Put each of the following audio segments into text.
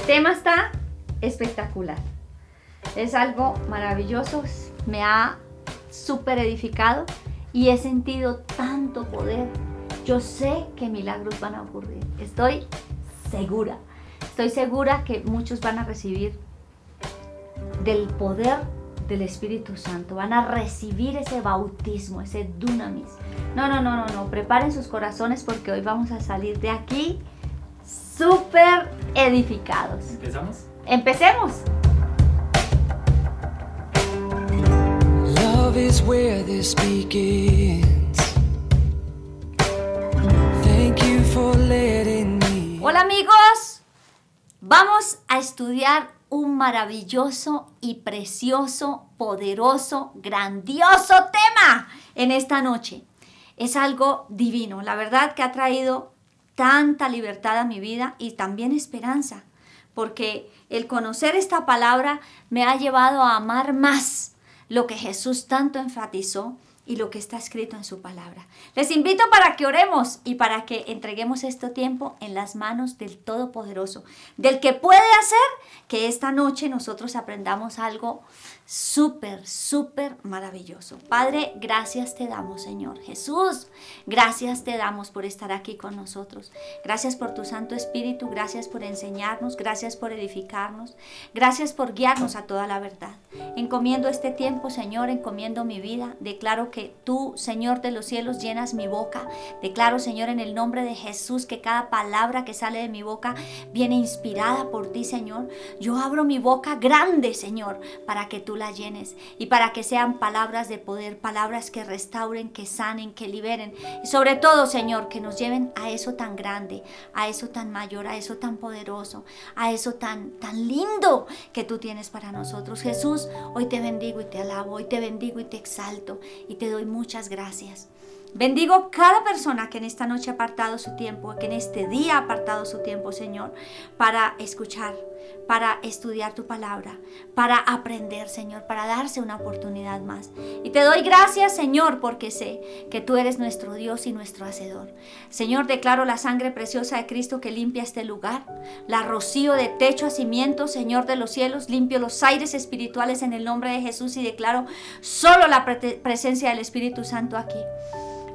tema está espectacular. Es algo maravilloso, me ha súper edificado y he sentido tanto poder. Yo sé que milagros van a ocurrir. Estoy segura que muchos van a recibir del poder del Espíritu Santo. Van a recibir ese bautismo, ese dunamis. No. Preparen sus corazones porque hoy vamos a salir de aquí súper edificados. ¿Empezamos? Empecemos. Love is where this begins. Thank you for letting me. Hola amigos, vamos a estudiar un maravilloso y precioso, poderoso, grandioso tema en esta noche. Es algo divino, la verdad que ha traído tanta libertad a mi vida y también esperanza, porque el conocer esta palabra me ha llevado a amar más lo que Jesús tanto enfatizó y lo que está escrito en su palabra. Les invito para que oremos y para que entreguemos este tiempo en las manos del Todopoderoso, del que puede hacer que esta noche nosotros aprendamos algo súper maravilloso. Padre, gracias te damos, Señor. Jesús, gracias te damos por estar aquí con nosotros. Gracias por tu Santo Espíritu, gracias por enseñarnos, gracias por edificarnos, gracias por guiarnos a toda la verdad. Encomiendo este tiempo, Señor, encomiendo mi vida. Declaro que tú, Señor de los cielos, llenas mi boca. Declaro, Señor, en el nombre de Jesús, que cada palabra que sale de mi boca viene inspirada por ti, Señor. Yo abro mi boca grande, Señor, para que tú la llenes y para que sean palabras de poder, palabras que restauren, que sanen, que liberen y sobre todo, Señor, que nos lleven a eso tan grande, a eso tan mayor, a eso tan poderoso, a eso tan lindo que tú tienes para nosotros. Jesús, hoy te bendigo y te alabo, hoy te bendigo y te exalto y te doy muchas gracias. Bendigo cada persona que en esta noche ha apartado su tiempo, que en este día ha apartado su tiempo, Señor, para escuchar, para estudiar tu palabra, para aprender, Señor, para darse una oportunidad más. Y te doy gracias, Señor, porque sé que tú eres nuestro Dios y nuestro Hacedor. Señor, declaro la sangre preciosa de Cristo que limpia este lugar, la rocío de techo a cimientos, Señor de los cielos, limpio los aires espirituales en el nombre de Jesús y declaro solo la presencia del Espíritu Santo aquí.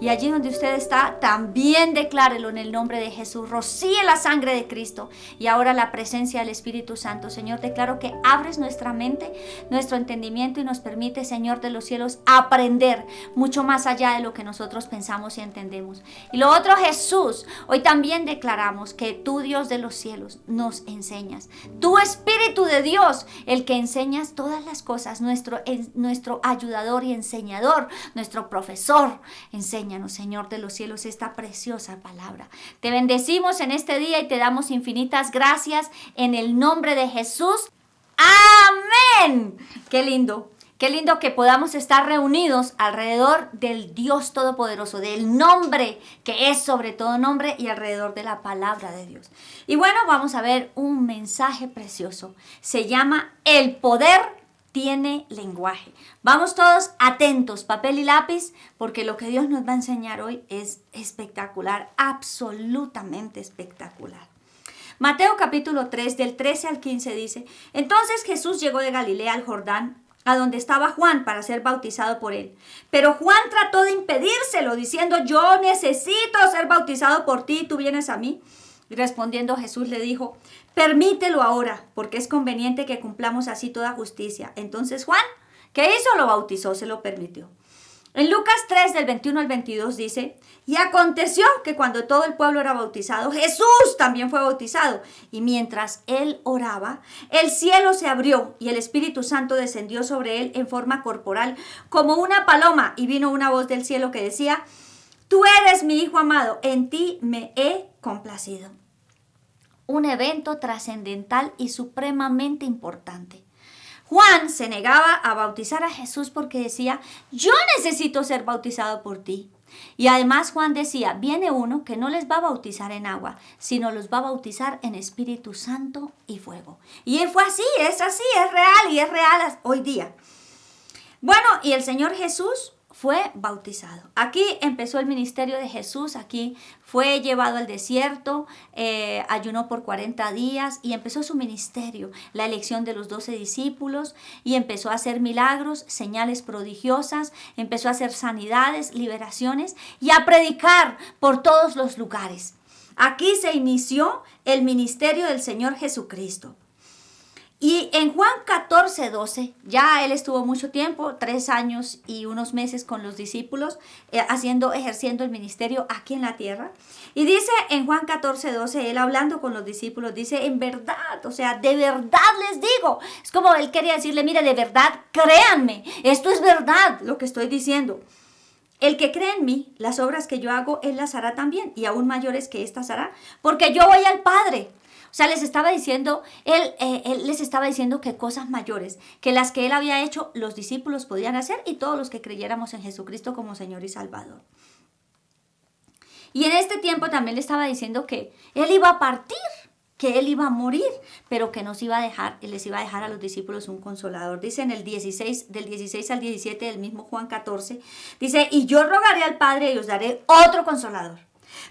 Y allí donde usted está, también declárelo en el nombre de Jesús. Rocíe la sangre de Cristo y ahora la presencia del Espíritu Santo. Señor, declaro que abres nuestra mente, nuestro entendimiento y nos permite, Señor de los cielos, aprender mucho más allá de lo que nosotros pensamos y entendemos. Y lo otro, Jesús, hoy también declaramos que tú, Dios de los cielos, nos enseñas. Tu Espíritu de Dios, el que enseñas todas las cosas, nuestro ayudador y enseñador, nuestro profesor, enséñanos, Señor de los cielos, esta preciosa palabra. Te bendecimos en este día y te damos infinitas gracias en el nombre de Jesús. ¡Amén! ¡Qué lindo! Qué lindo que podamos estar reunidos alrededor del Dios Todopoderoso, del nombre que es sobre todo nombre y alrededor de la palabra de Dios. Y bueno, vamos a ver un mensaje precioso. Se llama El poder tiene lenguaje. Vamos todos atentos, papel y lápiz, porque lo que Dios nos va a enseñar hoy es espectacular, absolutamente espectacular. Mateo capítulo 3, del 13 al 15 dice: Entonces Jesús llegó de Galilea al Jordán, a donde estaba Juan, para ser bautizado por él. Pero Juan trató de impedírselo, diciendo: Yo necesito ser bautizado por ti, y tú vienes a mí. Y respondiendo Jesús le dijo: Permítelo ahora, porque es conveniente que cumplamos así toda justicia. Entonces Juan, ¿qué hizo? Lo bautizó, se lo permitió. En Lucas 3, del 21 al 22 dice: Y aconteció que cuando todo el pueblo era bautizado, Jesús también fue bautizado. Y mientras él oraba, el cielo se abrió y el Espíritu Santo descendió sobre él en forma corporal, como una paloma. Y vino una voz del cielo que decía: Tú eres mi Hijo amado, en ti me he complacido. Un evento trascendental y supremamente importante. Juan se negaba a bautizar a Jesús porque decía: Yo necesito ser bautizado por ti. Y además Juan decía: Viene uno que no les va a bautizar en agua, sino los va a bautizar en Espíritu Santo y fuego. Y fue así, es real y es real hoy día. Bueno, y el Señor Jesús fue bautizado. Aquí empezó el ministerio de Jesús, aquí fue llevado al desierto, ayunó por 40 días y empezó su ministerio, la elección de los 12 discípulos, y empezó a hacer milagros, señales prodigiosas, empezó a hacer sanidades, liberaciones y a predicar por todos los lugares. Aquí se inició el ministerio del Señor Jesucristo. Y en Juan 14:12, ya él estuvo mucho tiempo, 3 años y unos meses con los discípulos, ejerciendo el ministerio aquí en la tierra. Y dice en Juan 14:12, él hablando con los discípulos, dice, en verdad, o sea, de verdad les digo. Es como él quería decirle, mire, de verdad, créanme, esto es verdad lo que estoy diciendo. El que cree en mí, las obras que yo hago, él las hará también, y aún mayores que estas hará, porque yo voy al Padre. O sea, les estaba diciendo, él les estaba diciendo que cosas mayores, que las que él había hecho, los discípulos podían hacer y todos los que creyéramos en Jesucristo como Señor y Salvador. Y en este tiempo también le estaba diciendo que él iba a partir, que él iba a morir, pero que nos iba a dejar, él les iba a dejar a los discípulos un consolador. Dice en el 16, del 16 al 17 del mismo Juan 14, dice, y yo rogaré al Padre y os daré otro consolador,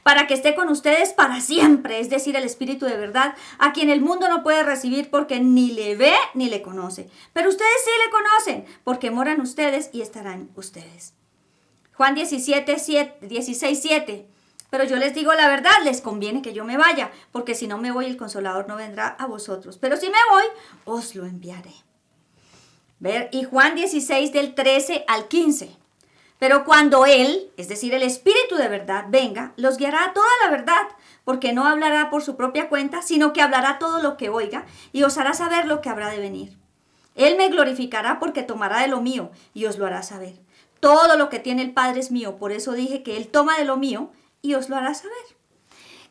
para que esté con ustedes para siempre, es decir, el Espíritu de verdad, a quien el mundo no puede recibir porque ni le ve ni le conoce. Pero ustedes sí le conocen, porque moran ustedes y estarán ustedes. Juan 16:7. Pero yo les digo la verdad, les conviene que yo me vaya, porque si no me voy, el Consolador no vendrá a vosotros. Pero si me voy, os lo enviaré. Y Juan 16, del 13 al 15. Pero cuando Él, es decir, el Espíritu de verdad, venga, los guiará a toda la verdad, porque no hablará por su propia cuenta, sino que hablará todo lo que oiga y os hará saber lo que habrá de venir. Él me glorificará porque tomará de lo mío y os lo hará saber. Todo lo que tiene el Padre es mío, por eso dije que Él toma de lo mío y os lo hará saber.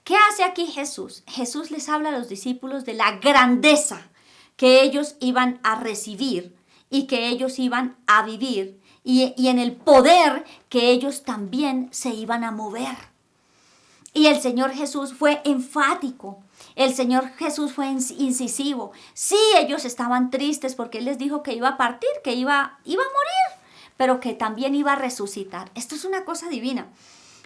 ¿Qué hace aquí Jesús? Jesús les habla a los discípulos de la grandeza que ellos iban a recibir y que ellos iban a vivir, y en el poder que ellos también se iban a mover. Y el Señor Jesús fue enfático, el Señor Jesús fue incisivo. Sí, ellos estaban tristes porque Él les dijo que iba a partir, que iba a morir, pero que también iba a resucitar. Esto es una cosa divina.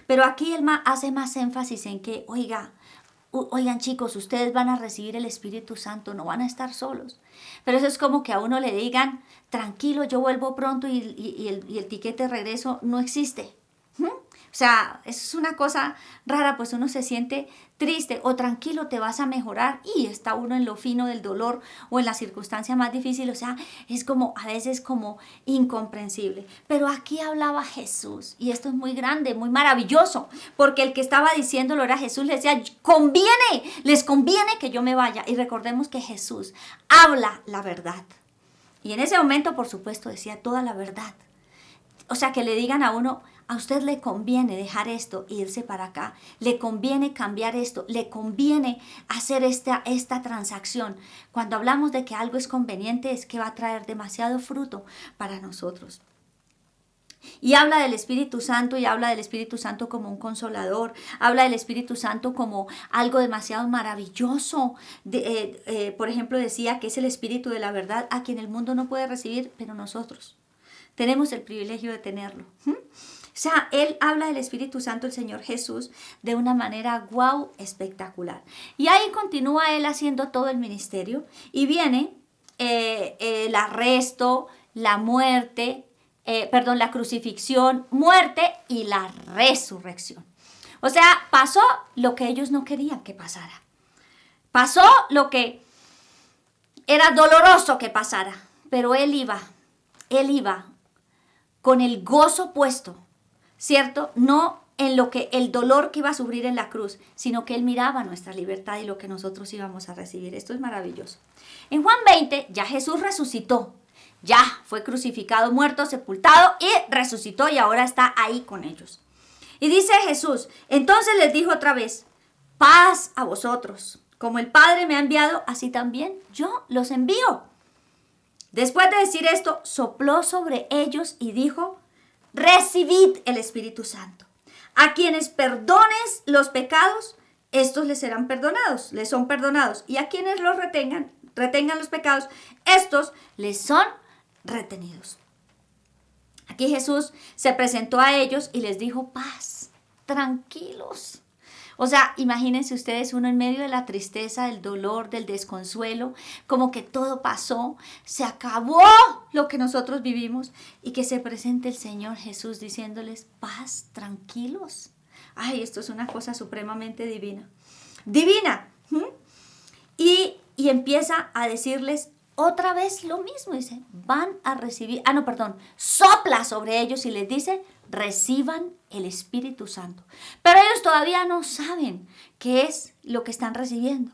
Pero aquí Él hace más énfasis en que, oigan chicos, ustedes van a recibir el Espíritu Santo, no van a estar solos. Pero eso es como que a uno le digan, tranquilo, yo vuelvo pronto y el tiquete de regreso no existe. O sea, eso es una cosa rara, pues uno se siente triste o tranquilo, te vas a mejorar y está uno en lo fino del dolor o en la circunstancia más difícil. O sea, es como a veces como incomprensible. Pero aquí hablaba Jesús y esto es muy grande, muy maravilloso, porque el que estaba diciéndolo era Jesús. Le decía, les conviene que yo me vaya. Y recordemos que Jesús habla la verdad. Y en ese momento, por supuesto, decía toda la verdad. O sea, que le digan a uno, a usted le conviene dejar esto e irse para acá, le conviene cambiar esto, le conviene hacer esta transacción. Cuando hablamos de que algo es conveniente, es que va a traer demasiado fruto para nosotros. Y habla del Espíritu Santo y habla del Espíritu Santo como un consolador, habla del Espíritu Santo como algo demasiado maravilloso. Por ejemplo, decía que es el Espíritu de la verdad a quien el mundo no puede recibir, pero nosotros tenemos el privilegio de tenerlo. O sea, Él habla del Espíritu Santo, el Señor Jesús, de una manera espectacular. Y ahí continúa Él haciendo todo el ministerio y viene el arresto, la muerte, la crucifixión, muerte y la resurrección. O sea, pasó lo que ellos no querían que pasara. Pasó lo que era doloroso que pasara, pero Él iba con el gozo puesto, ¿cierto? No en lo que el dolor que iba a sufrir en la cruz, sino que Él miraba nuestra libertad y lo que nosotros íbamos a recibir. Esto es maravilloso. En Juan 20 ya Jesús resucitó, ya fue crucificado, muerto, sepultado y resucitó y ahora está ahí con ellos. Y dice Jesús, entonces les dijo otra vez, paz a vosotros, como el Padre me ha enviado, así también yo los envío. Después de decir esto, sopló sobre ellos y dijo, recibid el Espíritu Santo. A quienes perdones los pecados, estos les serán perdonados, les son perdonados. Y a quienes los retengan los pecados, estos les son retenidos. Aquí Jesús se presentó a ellos y les dijo, paz, tranquilos. O sea, imagínense ustedes uno en medio de la tristeza, del dolor, del desconsuelo, como que todo pasó, se acabó lo que nosotros vivimos y que se presente el Señor Jesús diciéndoles, paz, tranquilos. Ay, esto es una cosa supremamente divina. Divina. Y empieza a decirles otra vez lo mismo. Dice, van a recibir, sopla sobre ellos y les dice, reciban el Espíritu Santo. Pero ellos todavía no saben qué es lo que están recibiendo.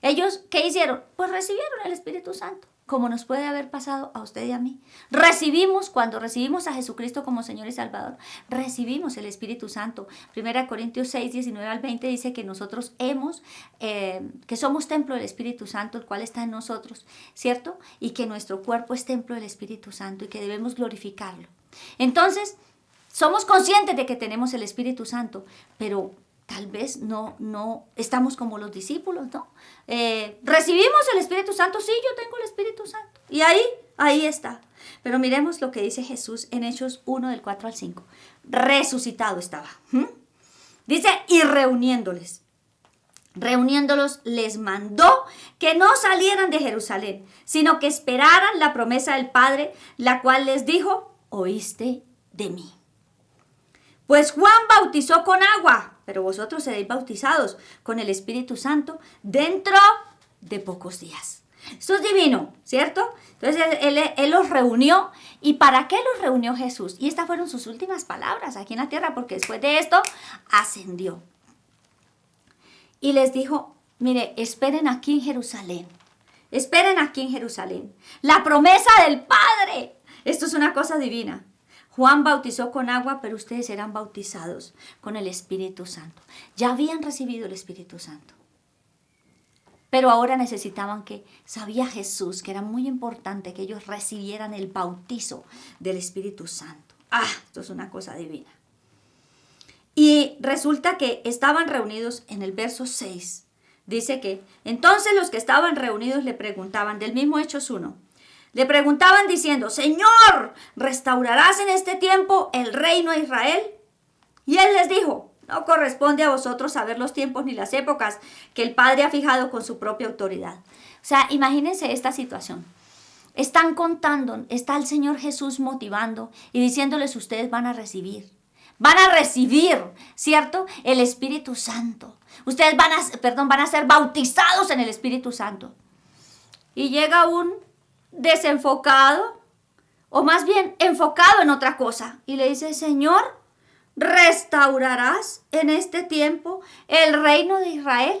Ellos, ¿qué hicieron? Pues recibieron el Espíritu Santo, como nos puede haber pasado a usted y a mí. Cuando recibimos a Jesucristo como Señor y Salvador, recibimos el Espíritu Santo. 1 Corintios 6, 19 al 20 dice que nosotros que somos templo del Espíritu Santo, el cual está en nosotros, ¿cierto? Y que nuestro cuerpo es templo del Espíritu Santo y que debemos glorificarlo. Entonces, somos conscientes de que tenemos el Espíritu Santo, pero tal vez no estamos como los discípulos, ¿no? ¿Recibimos el Espíritu Santo? Sí, yo tengo el Espíritu Santo. Y ahí está. Pero miremos lo que dice Jesús en Hechos 1, del 4 al 5. Resucitado estaba. Dice, y reuniéndolos, les mandó que no salieran de Jerusalén, sino que esperaran la promesa del Padre, la cual les dijo, oíste de mí. Pues Juan bautizó con agua, pero vosotros seréis bautizados con el Espíritu Santo dentro de pocos días. Esto es divino, ¿cierto? Entonces él los reunió. ¿Y para qué los reunió Jesús? Y estas fueron sus últimas palabras aquí en la tierra, porque después de esto ascendió. Y les dijo, mire, esperen aquí en Jerusalén. Esperen aquí en Jerusalén. La promesa del Padre. Esto es una cosa divina. Juan bautizó con agua, pero ustedes serán bautizados con el Espíritu Santo. Ya habían recibido el Espíritu Santo. Pero ahora necesitaban sabía Jesús que era muy importante que ellos recibieran el bautizo del Espíritu Santo. Esto es una cosa divina. Y resulta que estaban reunidos en el verso 6. Dice que, entonces los que estaban reunidos le preguntaban, del mismo Hechos 1, le preguntaban diciendo, Señor, ¿restaurarás en este tiempo el reino a Israel? Y él les dijo, no corresponde a vosotros saber los tiempos ni las épocas que el Padre ha fijado con su propia autoridad. O sea, imagínense esta situación. Están contando, está el Señor Jesús motivando y diciéndoles, ustedes van a recibir, ¿cierto? El Espíritu Santo. Ustedes van a ser bautizados en el Espíritu Santo. Y llega un desenfocado, o más bien enfocado en otra cosa, y le dice, Señor, ¿restaurarás en este tiempo el reino de Israel?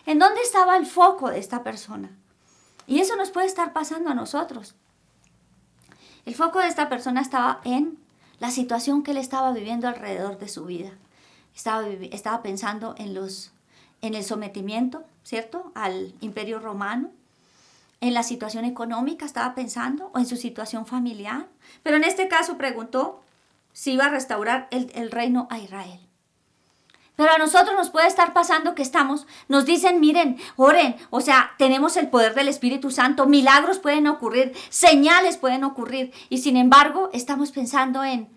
¿En dónde estaba el foco de esta persona? Y eso nos puede estar pasando a nosotros. El foco de esta persona estaba en la situación que él estaba viviendo alrededor de su vida. Estaba pensando en el sometimiento, ¿cierto?, al Imperio Romano. En la situación económica estaba pensando, o en su situación familiar. Pero en este caso preguntó si iba a restaurar el reino a Israel. Pero a nosotros nos puede estar pasando que nos dicen, miren, oren, o sea, tenemos el poder del Espíritu Santo, milagros pueden ocurrir, señales pueden ocurrir, y sin embargo estamos pensando en,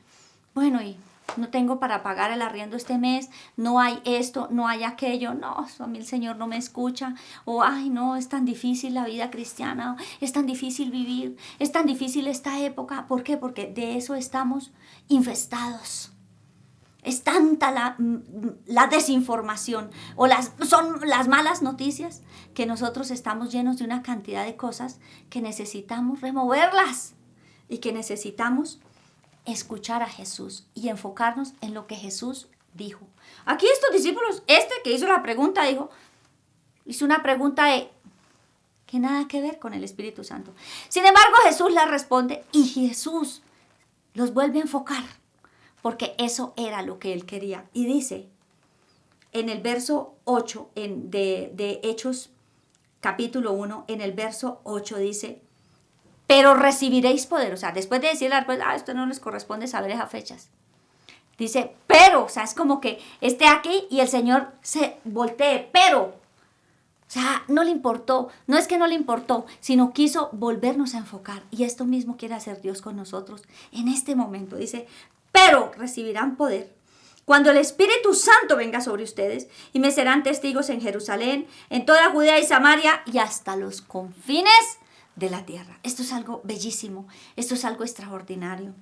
bueno, y no tengo para pagar el arriendo este mes, no hay esto, no hay aquello, no, a mí el Señor no me escucha, o ay no, es tan difícil la vida cristiana, es tan difícil vivir, es tan difícil esta época. ¿Por qué? Porque de eso estamos infestados. Es tanta la desinformación son las malas noticias que nosotros estamos llenos de una cantidad de cosas que necesitamos removerlas y que necesitamos escuchar a Jesús y enfocarnos en lo que Jesús dijo. Aquí estos discípulos, que hizo la pregunta, hizo una pregunta que nada que ver con el Espíritu Santo. Sin embargo, Jesús les responde y Jesús los vuelve a enfocar, porque eso era lo que él quería. Y dice, en el verso 8 de Hechos capítulo 1, en el verso 8 dice, pero recibiréis poder. O sea, después de decirle, esto no les corresponde saber esas fechas. Dice, pero, o sea, es como que esté aquí y el Señor se voltee, pero O sea, no le importó, no es que no le importó, sino quiso volvernos a enfocar. Y esto mismo quiere hacer Dios con nosotros en este momento. Dice, pero recibirán poder cuando el Espíritu Santo venga sobre ustedes y me serán testigos en Jerusalén, en toda Judea y Samaria y hasta los confines de la tierra. Esto es algo bellísimo, esto es algo extraordinario.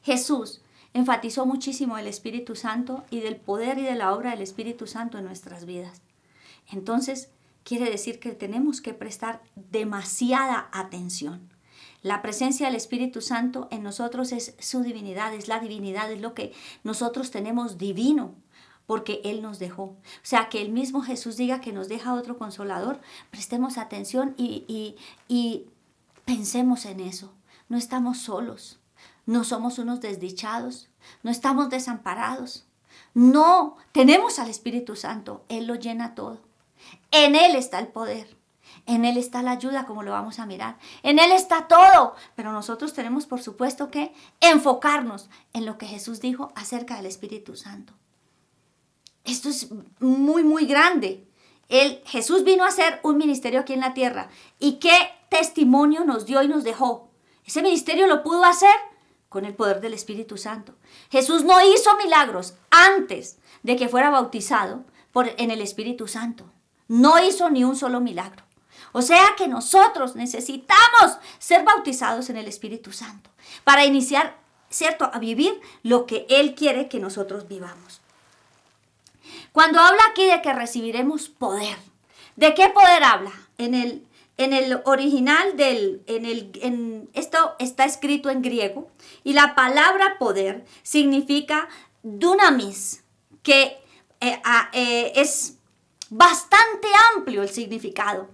Jesús enfatizó muchísimo el Espíritu Santo y del poder y de la obra del Espíritu Santo en nuestras vidas. Entonces, quiere decir que tenemos que prestar demasiada atención. La presencia del Espíritu Santo en nosotros es su divinidad, es la divinidad, es lo que nosotros tenemos divino, porque Él nos dejó. O sea, que el mismo Jesús diga que nos deja otro consolador, prestemos atención y pensemos en eso. No estamos solos, no somos unos desdichados, no estamos desamparados. No, tenemos al Espíritu Santo, Él lo llena todo. En Él está el poder. En Él está la ayuda, como lo vamos a mirar. En Él está todo. Pero nosotros tenemos, por supuesto, que enfocarnos en lo que Jesús dijo acerca del Espíritu Santo. Esto es muy, muy grande. Jesús vino a hacer un ministerio aquí en la tierra. ¿Y qué testimonio nos dio y nos dejó? Ese ministerio lo pudo hacer con el poder del Espíritu Santo. Jesús no hizo milagros antes de que fuera bautizado en el Espíritu Santo. No hizo ni un solo milagro. O sea que nosotros necesitamos ser bautizados en el Espíritu Santo para iniciar, ¿cierto?, a vivir lo que Él quiere que nosotros vivamos. Cuando habla aquí de que recibiremos poder, ¿de qué poder habla? En el original, esto está escrito en griego y la palabra poder significa dunamis, que es bastante amplio el significado.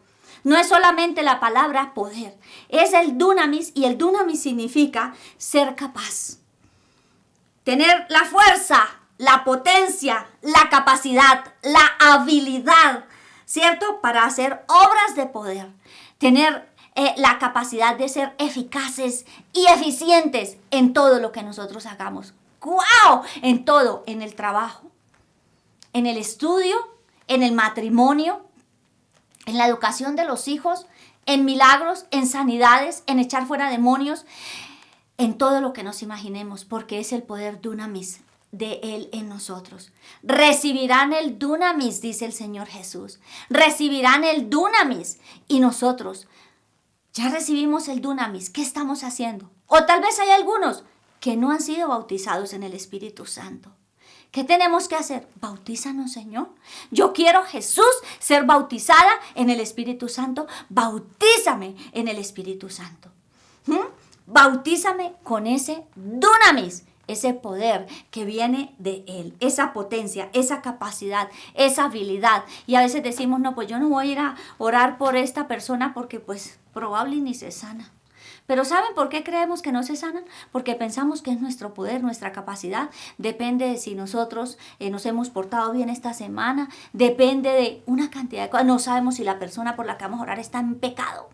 No es solamente la palabra poder, es el dunamis, y el dunamis significa ser capaz. Tener la fuerza, la potencia, la capacidad, la habilidad, ¿cierto? Para hacer obras de poder. Tener la capacidad de ser eficaces y eficientes en todo lo que nosotros hagamos. ¡Guau! En todo, en el trabajo, en el estudio, en el matrimonio, en la educación de los hijos, en milagros, en sanidades, en echar fuera demonios, en todo lo que nos imaginemos, porque es el poder dunamis de Él en nosotros. Recibirán el dunamis, dice el Señor Jesús. Recibirán el dunamis. Y nosotros ya recibimos el dunamis. ¿Qué estamos haciendo? O tal vez hay algunos que no han sido bautizados en el Espíritu Santo. ¿Qué tenemos que hacer? Bautízanos, Señor. Yo quiero, Jesús, ser bautizada en el Espíritu Santo. Bautízame en el Espíritu Santo. Bautízame con ese dunamis, ese poder que viene de Él, esa potencia, esa capacidad, esa habilidad. Y a veces decimos, no, pues yo no voy a ir a orar por esta persona porque pues probable ni se sana. Pero ¿saben por qué creemos que no se sanan? Porque pensamos que es nuestro poder, nuestra capacidad. Depende de si nosotros nos hemos portado bien esta semana. Depende de una cantidad de cosas. No sabemos si la persona por la que vamos a orar está en pecado.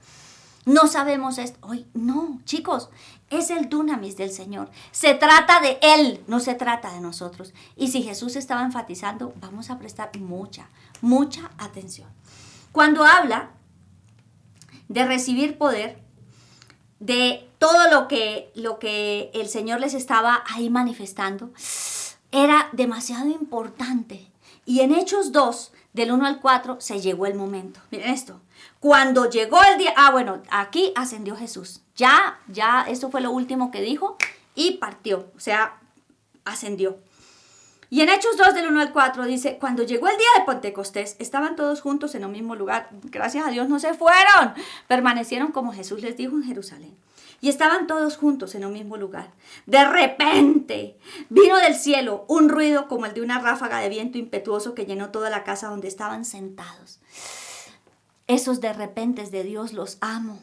No sabemos esto. Hoy no, chicos, es el dunamis del Señor. Se trata de Él, no se trata de nosotros. Y si Jesús estaba enfatizando, vamos a prestar mucha atención. Cuando habla de recibir poder, de todo lo que el Señor les estaba ahí manifestando, era demasiado importante. Y en Hechos 2, del 1 al 4, se llegó el momento. Miren esto. Cuando llegó el día, aquí ascendió Jesús. Ya, eso fue lo último que dijo y partió, o sea, ascendió. Y en Hechos 2, del 1 al 4, dice, cuando llegó el día de Pentecostés, estaban todos juntos en un mismo lugar. Gracias a Dios no se fueron, permanecieron como Jesús les dijo en Jerusalén. Y estaban todos juntos en un mismo lugar. De repente vino del cielo un ruido como el de una ráfaga de viento impetuoso que llenó toda la casa donde estaban sentados. Esos de repentes de Dios los amo.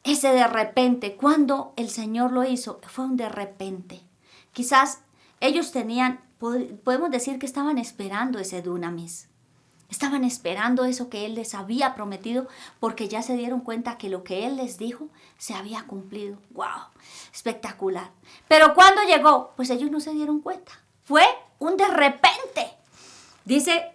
Ese de repente, cuando el Señor lo hizo, fue un de repente. Quizás ellos podemos decir que estaban esperando ese dunamis. Estaban esperando eso que Él les había prometido, porque ya se dieron cuenta que lo que Él les dijo se había cumplido. ¡Wow! Espectacular. Pero cuando llegó, pues ellos no se dieron cuenta. Fue un de repente. Dice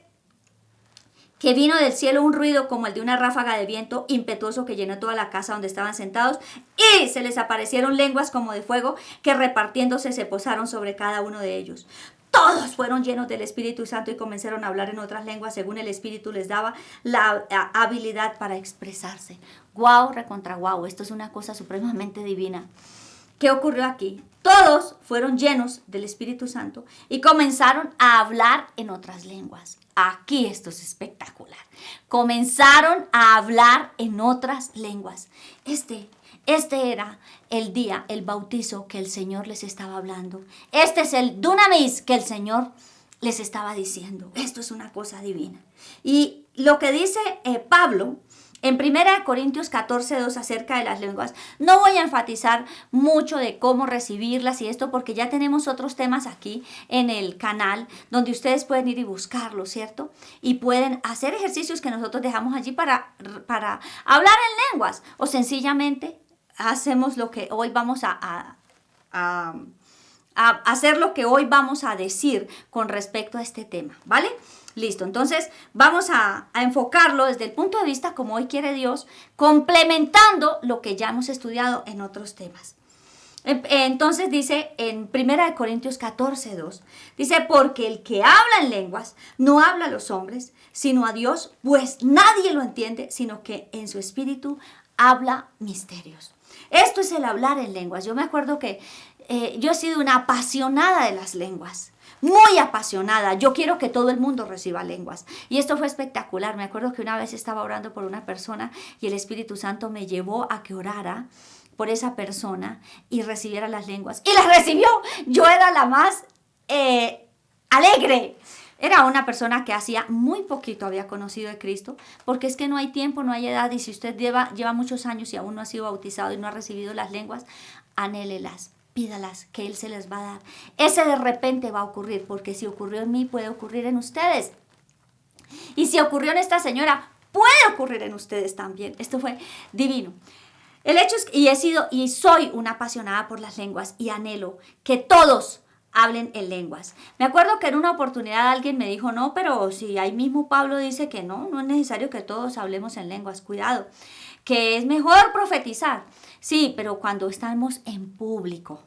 que vino del cielo un ruido como el de una ráfaga de viento impetuoso que llenó toda la casa donde estaban sentados, y se les aparecieron lenguas como de fuego que repartiéndose se posaron sobre cada uno de ellos. Todos fueron llenos del Espíritu Santo y comenzaron a hablar en otras lenguas según el Espíritu les daba la habilidad para expresarse. Guau, recontra guau, esto es una cosa supremamente divina. ¿Qué ocurrió aquí? Todos fueron llenos del Espíritu Santo y comenzaron a hablar en otras lenguas. Aquí esto es espectacular. Comenzaron a hablar en otras lenguas. Este era el día, el bautizo que el Señor les estaba hablando. Este es el dunamis que el Señor les estaba diciendo. Esto es una cosa divina. Y lo que dice Pablo en 1 Corintios 14:2 acerca de las lenguas, no voy a enfatizar mucho de cómo recibirlas y esto porque ya tenemos otros temas aquí en el canal donde ustedes pueden ir y buscarlo, ¿cierto? Y pueden hacer ejercicios que nosotros dejamos allí para hablar en lenguas o sencillamente hacemos lo que hoy vamos a hacer lo que hoy vamos a decir con respecto a este tema, ¿vale? Listo, entonces vamos a enfocarlo desde el punto de vista como hoy quiere Dios, complementando lo que ya hemos estudiado en otros temas. Entonces dice en 1 Corintios 14:2, dice, porque el que habla en lenguas no habla a los hombres, sino a Dios, pues nadie lo entiende, sino que en su espíritu habla misterios. Esto es el hablar en lenguas. Yo me acuerdo que yo he sido una apasionada de las lenguas. Muy apasionada, yo quiero que todo el mundo reciba lenguas. Y esto fue espectacular. Me acuerdo que una vez estaba orando por una persona y el Espíritu Santo me llevó a que orara por esa persona y recibiera las lenguas. ¡Y las recibió! Yo era la más alegre. Era una persona que hacía muy poquito había conocido de Cristo, porque es que no hay tiempo, no hay edad, y si usted lleva muchos años y aún no ha sido bautizado y no ha recibido las lenguas, anhélelas. Pídalas, que Él se les va a dar. Ese de repente va a ocurrir, porque si ocurrió en mí, puede ocurrir en ustedes. Y si ocurrió en esta señora, puede ocurrir en ustedes también. Esto fue divino. El hecho es que he sido y soy una apasionada por las lenguas y anhelo que todos hablen en lenguas. Me acuerdo que en una oportunidad alguien me dijo, no, pero si ahí mismo Pablo dice que no es necesario que todos hablemos en lenguas. Cuidado, que es mejor profetizar. Sí, pero cuando estamos en público,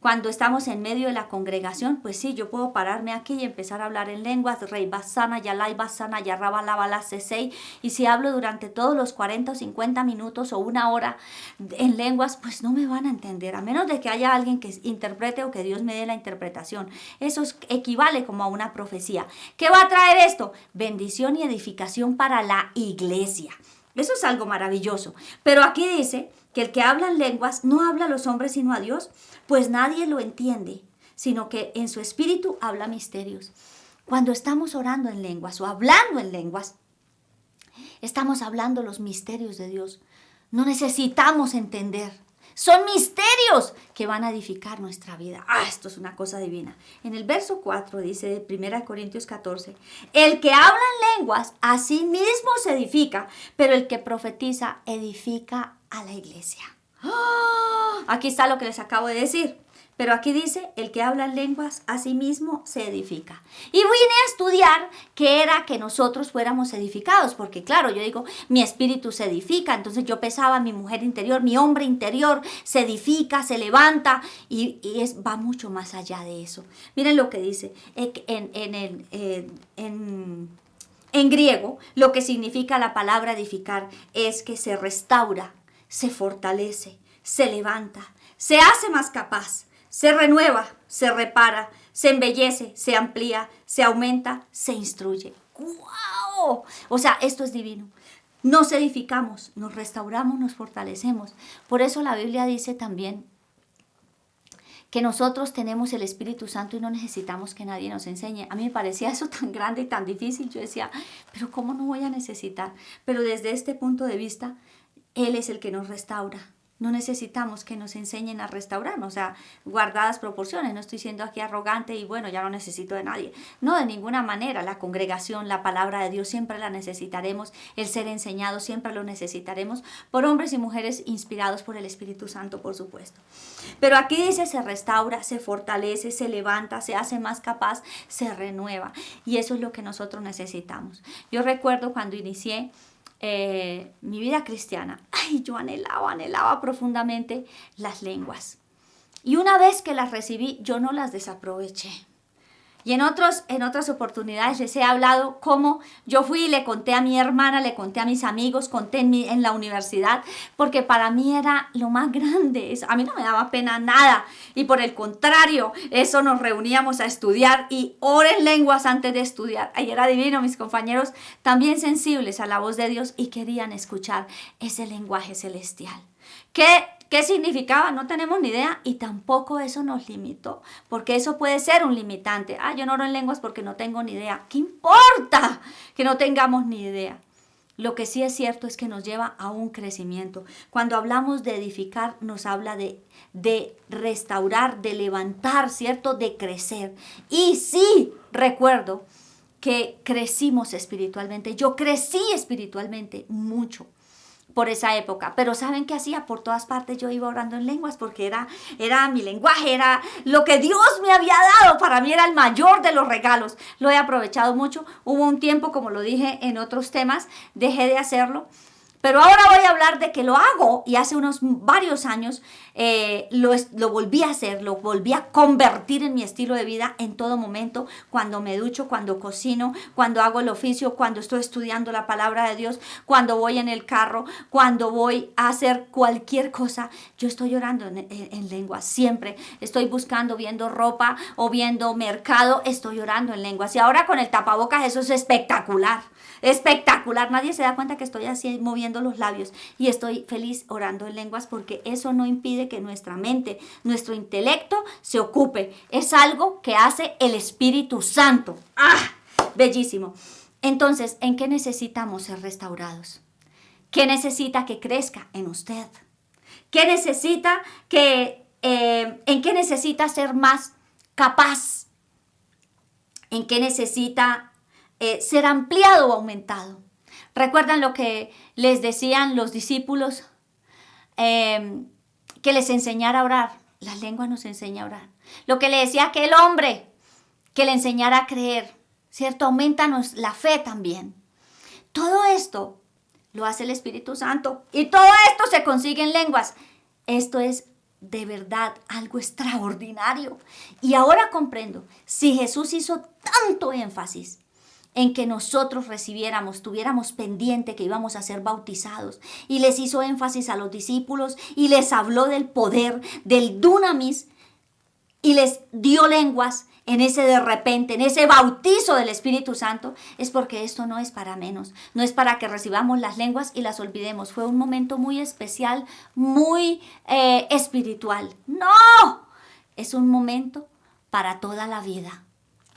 cuando estamos en medio de la congregación, pues sí, yo puedo pararme aquí y empezar a hablar en lenguas, rey basana, yalai basana, yarraba la sesei, y si hablo durante todos los 40 o 50 minutos o una hora en lenguas, pues no me van a entender, a menos de que haya alguien que interprete o que Dios me dé la interpretación. Eso equivale como a una profecía. ¿Qué va a traer esto? Bendición y edificación para la iglesia. Eso es algo maravilloso. Pero aquí dice que el que habla en lenguas no habla a los hombres sino a Dios, pues nadie lo entiende, sino que en su espíritu habla misterios. Cuando estamos orando en lenguas o hablando en lenguas, estamos hablando los misterios de Dios. No necesitamos entender. Son misterios que van a edificar nuestra vida. Esto es una cosa divina. En el verso 4 dice de 1 Corintios 14, el que habla en lenguas a sí mismo se edifica, pero el que profetiza edifica a la iglesia. Aquí está lo que les acabo de decir. Pero aquí dice, el que habla en lenguas a sí mismo se edifica. Y vine a estudiar qué era que nosotros fuéramos edificados, porque claro, yo digo, mi espíritu se edifica, entonces yo pensaba, mi mujer interior, mi hombre interior se edifica, se levanta, y va mucho más allá de eso. Miren lo que dice en griego, lo que significa la palabra edificar es que se restaura, se fortalece, se levanta, se hace más capaz, se renueva, se repara, se embellece, se amplía, se aumenta, se instruye. ¡Guau! O sea, esto es divino. Nos edificamos, nos restauramos, nos fortalecemos. Por eso la Biblia dice también que nosotros tenemos el Espíritu Santo y no necesitamos que nadie nos enseñe. A mí me parecía eso tan grande y tan difícil. Yo decía, pero ¿cómo no voy a necesitar? Pero desde este punto de vista, Él es el que nos restaura. No necesitamos que nos enseñen a restaurarnos, o sea, guardadas proporciones. No estoy siendo aquí arrogante y bueno, ya no necesito de nadie. No, de ninguna manera. La congregación, la palabra de Dios siempre la necesitaremos. El ser enseñado siempre lo necesitaremos por hombres y mujeres inspirados por el Espíritu Santo, por supuesto. Pero aquí dice, se restaura, se fortalece, se levanta, se hace más capaz, se renueva. Y eso es lo que nosotros necesitamos. Yo recuerdo cuando inicié mi vida cristiana, yo anhelaba profundamente las lenguas. Y una vez que las recibí, yo no las desaproveché. Y en otras oportunidades les he hablado cómo yo fui y le conté a mi hermana, le conté a mis amigos, conté en la universidad, porque para mí era lo más grande. A mí no me daba pena nada. Y por el contrario, eso nos reuníamos a estudiar y orar en lenguas antes de estudiar. Ahí era divino, mis compañeros también sensibles a la voz de Dios y querían escuchar ese lenguaje celestial. ¿Qué significaba? No tenemos ni idea y tampoco eso nos limitó, porque eso puede ser un limitante. Yo no oro en lenguas porque no tengo ni idea. ¿Qué importa que no tengamos ni idea? Lo que sí es cierto es que nos lleva a un crecimiento. Cuando hablamos de edificar, nos habla de restaurar, de levantar, ¿cierto? De crecer. Y sí, recuerdo que crecimos espiritualmente. Yo crecí espiritualmente mucho por esa época, pero ¿saben qué hacía? Por todas partes yo iba orando en lenguas porque era mi lenguaje, era lo que Dios me había dado, para mí era el mayor de los regalos, lo he aprovechado mucho. Hubo un tiempo, como lo dije en otros temas, dejé de hacerlo, pero ahora voy a hablar de que lo hago y hace unos varios años lo volví a hacer, lo volví a convertir en mi estilo de vida en todo momento, cuando me ducho, cuando cocino, cuando hago el oficio, cuando estoy estudiando la palabra de Dios, cuando voy en el carro, cuando voy a hacer cualquier cosa, yo estoy orando en lengua, siempre estoy buscando, viendo ropa o viendo mercado, estoy orando en lenguas. Y ahora con el tapabocas eso es espectacular. Espectacular, nadie se da cuenta que estoy así moviendo los labios y estoy feliz orando en lenguas porque eso no impide que nuestra mente, nuestro intelecto se ocupe. Es algo que hace el Espíritu Santo. Bellísimo. Entonces, ¿en qué necesitamos ser restaurados? ¿Qué necesita que crezca en usted? ¿Qué necesita en qué necesita ser más capaz? ¿En qué necesita ser ampliado o aumentado? ¿Recuerdan lo que les decían los discípulos? Que les enseñara a orar. La lengua nos enseña a orar. Lo que le decía aquel hombre, que le enseñara a creer, ¿cierto? Aumentanos la fe también. Todo esto lo hace el Espíritu Santo y todo esto se consigue en lenguas. Esto es de verdad algo extraordinario. Y ahora comprendo, si Jesús hizo tanto énfasis en que nosotros recibiéramos, tuviéramos pendiente que íbamos a ser bautizados, y les hizo énfasis a los discípulos y les habló del poder, del dunamis, y les dio lenguas en ese de repente, en ese bautizo del Espíritu Santo, es porque esto no es para menos, no es para que recibamos las lenguas y las olvidemos. Fue un momento muy especial, muy espiritual. ¡No! Es un momento para toda la vida.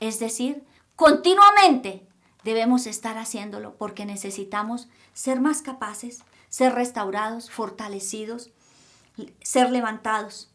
Es decir, continuamente debemos estar haciéndolo porque necesitamos ser más capaces, ser restaurados, fortalecidos, ser levantados.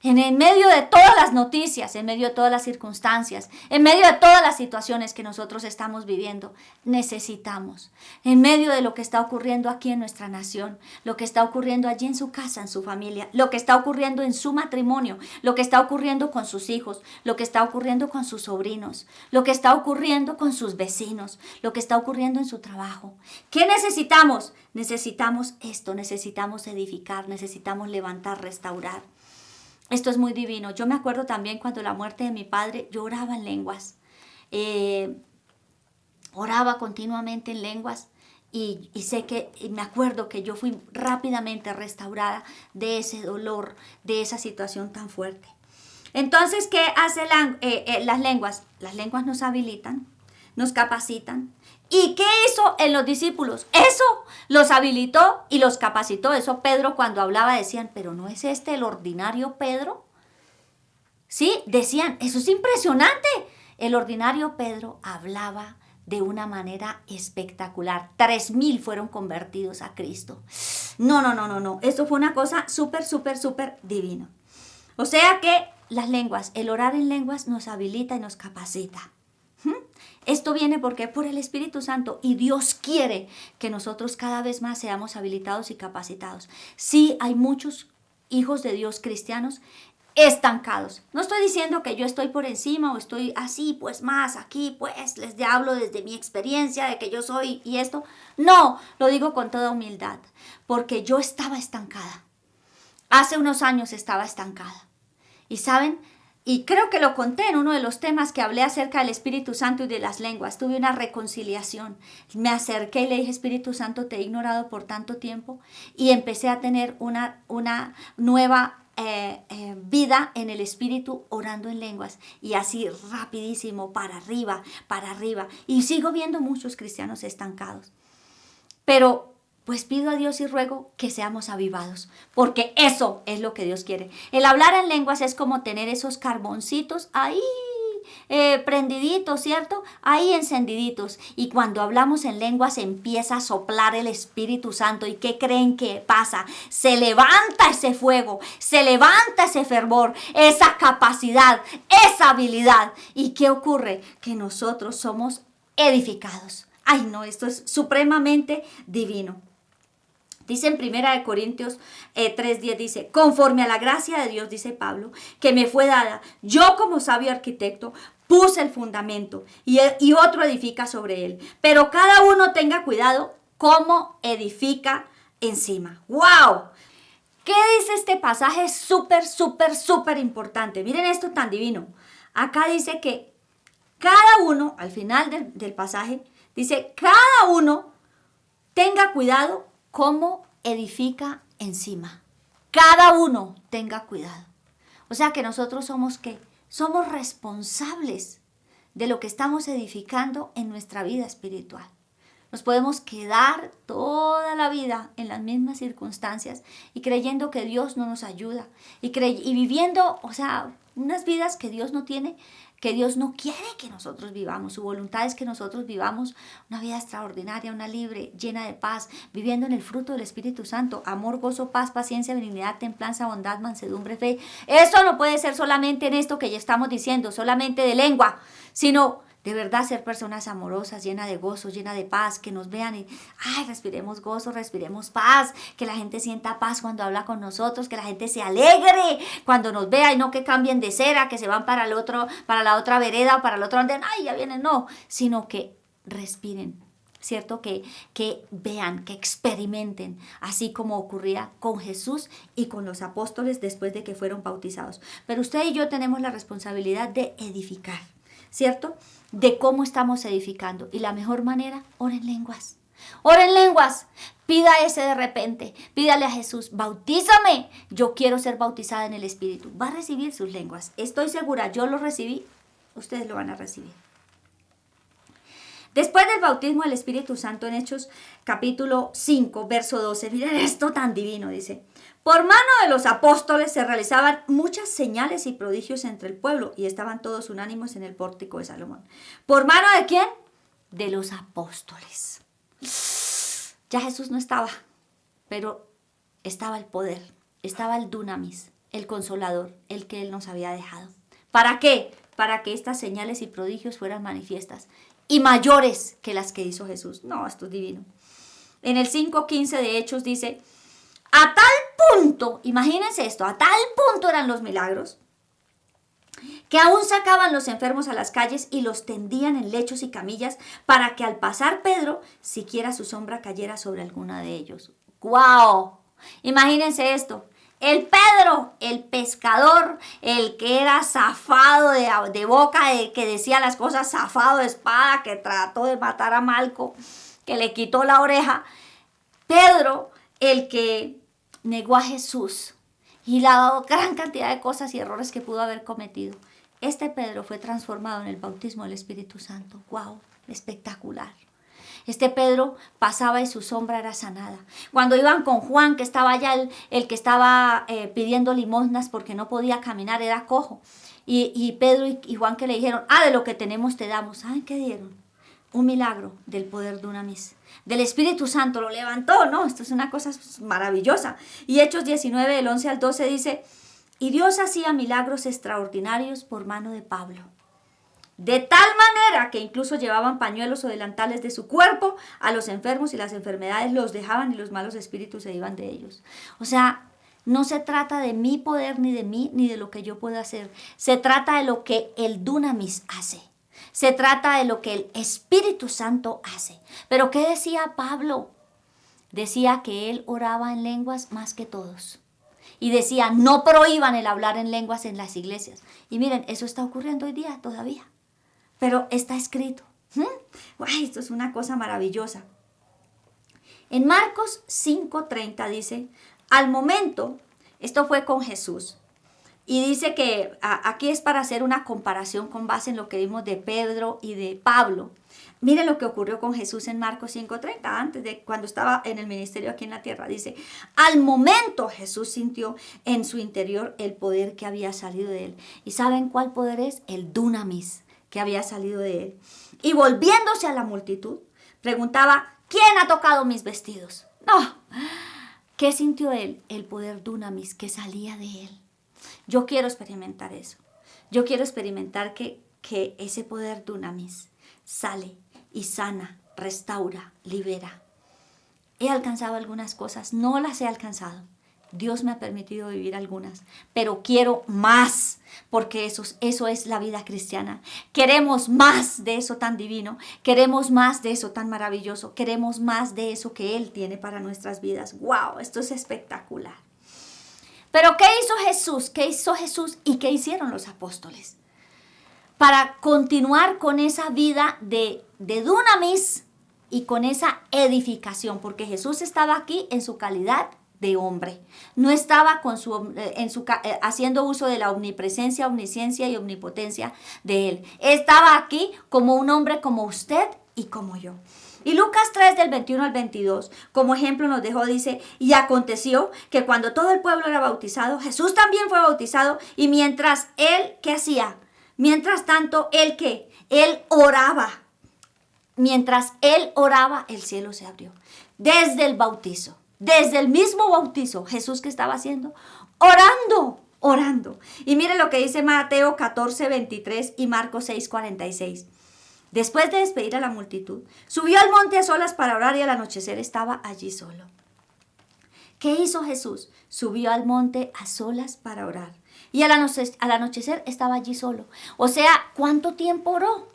En medio de todas las noticias, en medio de todas las circunstancias, en medio de todas las situaciones que nosotros estamos viviendo, necesitamos, en medio de lo que está ocurriendo aquí en nuestra nación, lo que está ocurriendo allí en su casa, en su familia, lo que está ocurriendo en su matrimonio, lo que está ocurriendo con sus hijos, lo que está ocurriendo con sus sobrinos, lo que está ocurriendo con sus vecinos, lo que está ocurriendo en su trabajo. ¿Qué necesitamos? Necesitamos esto, necesitamos edificar, necesitamos levantar, restaurar. Esto es muy divino. Yo me acuerdo también cuando la muerte de mi padre, yo oraba en lenguas. Oraba continuamente en lenguas y me acuerdo que yo fui rápidamente restaurada de ese dolor, de esa situación tan fuerte. Entonces, ¿qué hace las lenguas? Las lenguas nos habilitan, nos capacitan. ¿Y qué hizo en los discípulos? Eso los habilitó y los capacitó. Eso Pedro cuando hablaba decían, ¿pero no es este el ordinario Pedro? Sí, decían, eso es impresionante. El ordinario Pedro hablaba de una manera espectacular. 3,000 fueron convertidos a Cristo. No. Esto fue una cosa súper divino. O sea que las lenguas, el orar en lenguas nos habilita y nos capacita. Esto viene porque por el Espíritu Santo, y Dios quiere que nosotros cada vez más seamos habilitados y capacitados. Sí, hay muchos hijos de Dios cristianos estancados. No estoy diciendo que yo estoy por encima o estoy así, pues más aquí, pues les hablo desde mi experiencia de que yo soy y esto. No, lo digo con toda humildad, porque yo estaba estancada. Hace unos años estaba estancada. Y saben, y creo que lo conté en uno de los temas que hablé acerca del Espíritu Santo y de las lenguas. Tuve una reconciliación. Me acerqué y le dije, Espíritu Santo, te he ignorado por tanto tiempo. Y empecé a tener una nueva vida en el Espíritu, orando en lenguas. Y así rapidísimo, para arriba. Y sigo viendo muchos cristianos estancados. Pero pues pido a Dios y ruego que seamos avivados, porque eso es lo que Dios quiere. El hablar en lenguas es como tener esos carboncitos ahí prendiditos, ¿cierto? Ahí encendiditos. Y cuando hablamos en lenguas empieza a soplar el Espíritu Santo. ¿Y qué creen que pasa? Se levanta ese fuego, se levanta ese fervor, esa capacidad, esa habilidad. ¿Y qué ocurre? Que nosotros somos edificados. Ay, no, esto es supremamente divino. Dice en 1 Corintios 3:10, dice, conforme a la gracia de Dios, dice Pablo, que me fue dada, yo como sabio arquitecto puse el fundamento y otro edifica sobre él. Pero cada uno tenga cuidado cómo edifica encima. ¡Wow! ¿Qué dice este pasaje? Súper importante. Miren esto tan divino. Acá dice que cada uno, al final del pasaje, dice, cada uno tenga cuidado cómo edifica encima. Cada uno tenga cuidado. O sea que nosotros somos ¿qué? Somos responsables de lo que estamos edificando en nuestra vida espiritual. Nos podemos quedar toda la vida en las mismas circunstancias y creyendo que Dios no nos ayuda y viviendo, o sea, unas vidas que Dios no tiene, que Dios no quiere que nosotros vivamos. Su voluntad es que nosotros vivamos una vida extraordinaria, una libre, llena de paz, viviendo en el fruto del Espíritu Santo, amor, gozo, paz, paciencia, benignidad, templanza, bondad, mansedumbre, fe. Eso no puede ser solamente en esto que ya estamos diciendo, solamente de lengua, sino de verdad ser personas amorosas, llenas de gozo, llenas de paz, que nos vean y, ay, respiremos gozo, respiremos paz, que la gente sienta paz cuando habla con nosotros, que la gente se alegre cuando nos vea y no que cambien de cera, que se van para la otra vereda o para el otro andén, ay, ya vienen, no, sino que respiren, ¿cierto? Que vean, que experimenten, así como ocurría con Jesús y con los apóstoles después de que fueron bautizados. Pero usted y yo tenemos la responsabilidad de edificar, ¿cierto? De cómo estamos edificando. Y la mejor manera, ora en lenguas. Ora en lenguas. Pida ese de repente. Pídale a Jesús, bautízame. Yo quiero ser bautizada en el Espíritu. Va a recibir sus lenguas. Estoy segura, yo lo recibí. Ustedes lo van a recibir. Después del bautismo del Espíritu Santo en Hechos capítulo 5, verso 12. Miren esto tan divino, dice. Por mano de los apóstoles se realizaban muchas señales y prodigios entre el pueblo y estaban todos unánimes en el pórtico de Salomón. ¿Por mano de quién? De los apóstoles. Ya Jesús no estaba, pero estaba el poder, estaba el dunamis, el consolador, el que Él nos había dejado. ¿Para qué? Para que estas señales y prodigios fueran manifiestas y mayores que las que hizo Jesús. No, esto es divino. En el 5:15 de Hechos dice, a tal punto, imagínense esto, a tal punto eran los milagros, que aún sacaban los enfermos a las calles y los tendían en lechos y camillas para que al pasar Pedro, siquiera su sombra cayera sobre alguna de ellos. ¡Guau! Imagínense esto. El Pedro, el pescador, el que era zafado de boca, que decía las cosas, zafado de espada, que trató de matar a Malco, que le quitó la oreja. Pedro, el que negó a Jesús y la gran cantidad de cosas y errores que pudo haber cometido. Este Pedro fue transformado en el bautismo del Espíritu Santo. ¡Wow! Espectacular. Este Pedro pasaba y su sombra era sanada. Cuando iban con Juan, que estaba allá, el que estaba pidiendo limosnas porque no podía caminar, era cojo. Y Pedro y Juan que le dijeron, de lo que tenemos te damos. ¿Saben qué dieron? un milagro del poder dunamis, del Espíritu Santo, lo levantó, ¿no? Esto es una cosa maravillosa. Y Hechos 19, del 11 al 12 dice, y Dios hacía milagros extraordinarios por mano de Pablo. De tal manera que incluso llevaban pañuelos o delantales de su cuerpo a los enfermos y las enfermedades los dejaban y los malos espíritus se iban de ellos. O sea, no se trata de mi poder ni de mí ni de lo que yo puedo hacer. Se trata de lo que el dunamis hace. Se trata de lo que el Espíritu Santo hace. Pero ¿qué decía Pablo? Decía que él oraba en lenguas más que todos. Y decía, no prohíban el hablar en lenguas en las iglesias. Y miren, eso está ocurriendo hoy día todavía. Pero está escrito. Ay, esto es una cosa maravillosa. En Marcos 5:30 dice, al momento, esto fue con Jesús. Y dice que aquí es para hacer una comparación con base en lo que vimos de Pedro y de Pablo. Miren lo que ocurrió con Jesús en Marcos 5:30, antes de cuando estaba en el ministerio aquí en la tierra. Dice, al momento Jesús sintió en su interior el poder que había salido de él. ¿Y saben cuál poder es? El dunamis que había salido de él. Y volviéndose a la multitud, preguntaba, ¿quién ha tocado mis vestidos? No. ¿Qué sintió él? El poder dunamis que salía de él. Yo quiero experimentar eso. Yo quiero experimentar que ese poder dunamis sale y sana, restaura, libera. He alcanzado algunas cosas, no las he alcanzado. Dios me ha permitido vivir algunas, pero quiero más, porque eso es la vida cristiana. Queremos más de eso tan divino, queremos más de eso tan maravilloso, queremos más de eso que Él tiene para nuestras vidas. ¡Wow! Esto es espectacular. Pero ¿qué hizo Jesús? ¿Qué hizo Jesús y qué hicieron los apóstoles? Para continuar con esa vida de dunamis y con esa edificación, porque Jesús estaba aquí en su calidad de hombre. No estaba haciendo uso de la omnipresencia, omnisciencia y omnipotencia de Él. Estaba aquí como un hombre como usted y como yo. Y Lucas 3 del 21 al 22, como ejemplo nos dejó, dice, y aconteció que cuando todo el pueblo era bautizado, Jesús también fue bautizado, y mientras él, ¿qué hacía? Mientras tanto, ¿él qué? Él oraba. Mientras él oraba, el cielo se abrió. Desde el bautizo, desde el mismo bautizo, Jesús, ¿qué estaba haciendo? Orando. Y miren lo que dice Mateo 14, 23 y Marcos 6, 46. Después de despedir a la multitud, subió al monte a solas para orar y al anochecer estaba allí solo. ¿Qué hizo Jesús? Subió al monte a solas para orar y al anochecer estaba allí solo. O sea, ¿cuánto tiempo oró?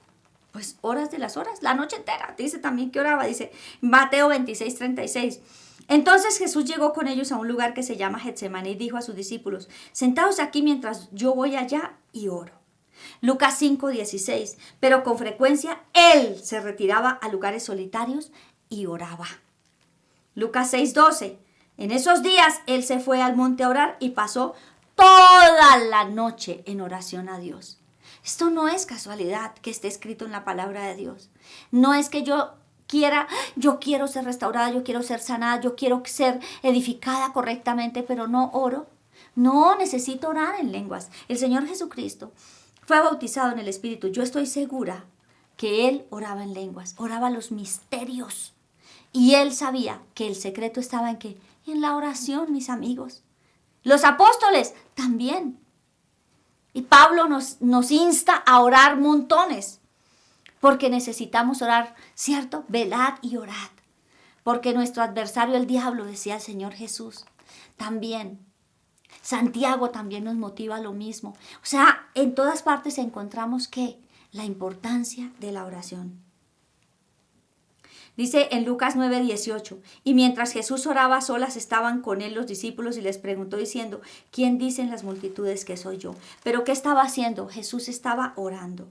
Pues horas de las horas, la noche entera. Dice también que oraba, dice Mateo 26, 36. Entonces Jesús llegó con ellos a un lugar que se llama Getsemaní y dijo a sus discípulos, sentaos aquí mientras yo voy allá y oro. Lucas 5:16, pero con frecuencia él se retiraba a lugares solitarios y oraba. Lucas 6:12, en esos días él se fue al monte a orar y pasó toda la noche en oración a Dios. Esto no es casualidad que esté escrito en la palabra de Dios. No es que yo quiero ser restaurada, yo quiero ser sanada, yo quiero ser edificada correctamente, pero no oro. No, necesito orar en lenguas. El Señor Jesucristo fue bautizado en el Espíritu. Yo estoy segura que Él oraba en lenguas, oraba los misterios. Y Él sabía que el secreto estaba en ¿qué? En la oración, mis amigos. Los apóstoles también. Y Pablo nos insta a orar montones. Porque necesitamos orar, ¿cierto? Velad y orad. Porque nuestro adversario, el diablo, decía el Señor Jesús, también. Santiago también nos motiva a lo mismo. O sea, en todas partes encontramos que la importancia de la oración. Dice en Lucas 9:18, y mientras Jesús oraba a solas estaban con él los discípulos y les preguntó diciendo, ¿quién dicen las multitudes que soy yo? ¿Pero qué estaba haciendo? Jesús estaba orando.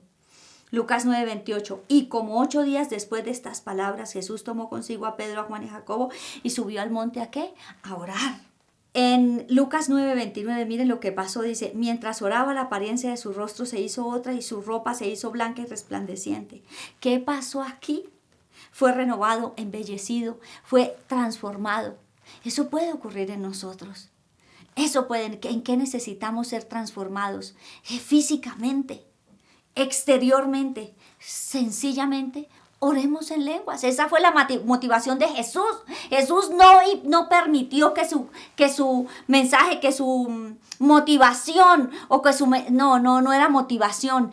Lucas 9:28, y como 8 días después de estas palabras, Jesús tomó consigo a Pedro, a Juan y a Jacobo y subió al monte ¿a qué? A orar. En Lucas 9:29, miren lo que pasó, dice, mientras oraba la apariencia de su rostro se hizo otra y su ropa se hizo blanca y resplandeciente. ¿Qué pasó aquí? Fue renovado, embellecido, fue transformado. Eso puede ocurrir en nosotros. Eso puede, ¿en qué necesitamos ser transformados? Físicamente, exteriormente, sencillamente oremos en lenguas. Esa fue la motivación de Jesús. Jesús no permitió que su mensaje, que su motivación, o que no era motivación.